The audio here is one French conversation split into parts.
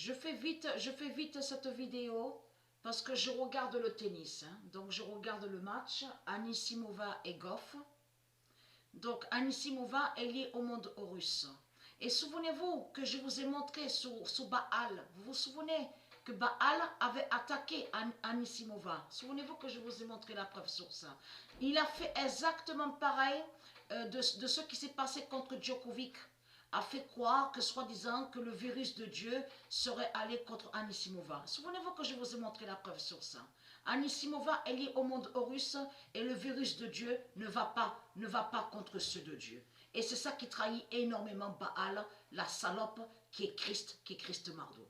Je fais vite cette vidéo parce que je regarde le tennis. Donc je regarde le match Anisimova et Goff. Donc Anisimova est liée au monde russe. Et souvenez-vous que je vous ai montré sous Baal. Vous vous souvenez que Baal avait attaqué Anisimova. Souvenez-vous que je vous ai montré la preuve sur ça. Il a fait exactement pareil de ce qui s'est passé contre Djokovic. A fait croire que soi-disant que le virus de Dieu serait allé contre Anisimova. Souvenez-vous que je vous ai montré la preuve sur ça. Anisimova est liée au monde russe et le virus de Dieu ne va pas contre ceux de Dieu. Et c'est ça qui trahit énormément Baal, la salope qui est Christ Marduk.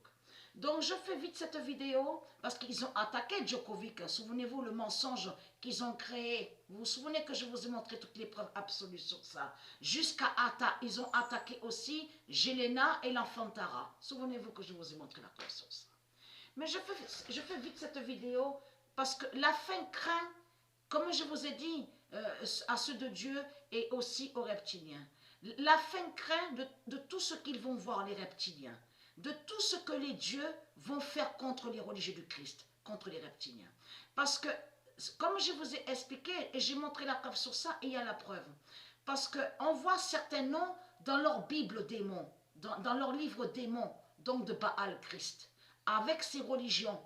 Donc je fais vite cette vidéo parce qu'ils ont attaqué Djokovic. Souvenez-vous le mensonge qu'ils ont créé. Vous vous souvenez que je vous ai montré toutes les preuves absolues sur ça. Jusqu'à ils ont attaqué aussi Jelena et l'enfant Tara. Souvenez-vous que je vous ai montré la preuve sur ça. Mais je fais vite cette vidéo parce que la fin craint, comme je vous ai dit, à ceux de Dieu et aussi aux reptiliens. La fin craint de tout ce qu'ils vont voir, les reptiliens, de tout ce que les dieux vont faire contre les religieux du Christ, contre les reptiliens. Parce que, comme je vous ai expliqué, et j'ai montré la preuve sur ça, et il y a la preuve. Parce qu'on voit certains noms dans leur Bible démons, dans leur livre démons, donc de Baal Christ, avec ces religions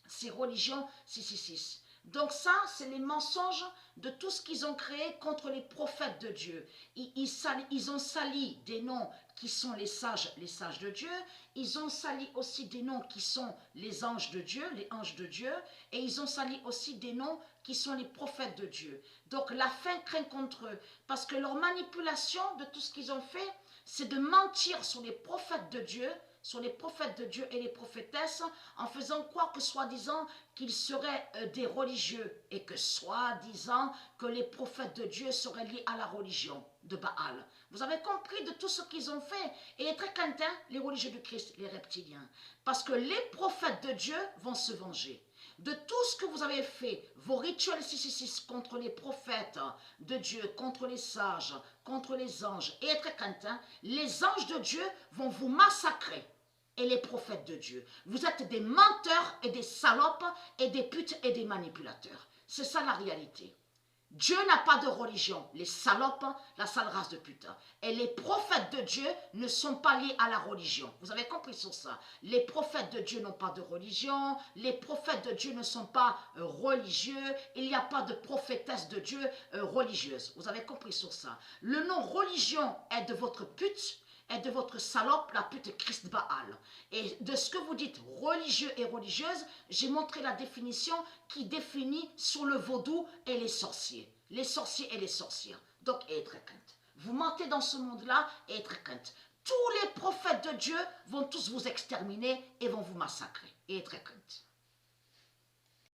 666. Donc ça, c'est les mensonges de tout ce qu'ils ont créé contre les prophètes de Dieu. Ils ont sali des noms qui sont les sages de Dieu. Ils ont sali aussi des noms qui sont les anges de Dieu, et ils ont sali aussi des noms qui sont les prophètes de Dieu. Donc la fin craint contre eux, parce que leur manipulation de tout ce qu'ils ont fait, c'est de mentir sur les prophètes de Dieu, et les prophétesses, en faisant croire que soi-disant qu'ils seraient des religieux et que soi-disant que les prophètes de Dieu seraient liés à la religion de Baal. Vous avez compris de tout ce qu'ils ont fait. Et très craintin, les religieux du Christ, les reptiliens. Parce que les prophètes de Dieu vont se venger de tout ce que vous avez fait, vos rituels 666 contre les prophètes de Dieu, contre les sages, contre les anges, et très craintin, les anges de Dieu vont vous massacrer. Et les prophètes de Dieu. Vous êtes des menteurs et des salopes et des putes et des manipulateurs. C'est ça la réalité. Dieu n'a pas de religion, les salopes, la sale race de pute. Et les prophètes de Dieu ne sont pas liés à la religion. Vous avez compris sur ça. Les prophètes de Dieu n'ont pas de religion, les prophètes de Dieu ne sont pas religieux, il n'y a pas de prophétesse de Dieu religieuse. Vous avez compris sur ça. Le nom religion est de votre pute, est de votre salope, la pute Christ Baal. Et de ce que vous dites religieux et religieuse, j'ai montré la définition qui définit sur le vaudou et les sorciers et les sorcières. Donc, être crainte. Vous mentez dans ce monde-là et être crainte. Tous les prophètes de Dieu vont tous vous exterminer et vont vous massacrer. Et être crainte.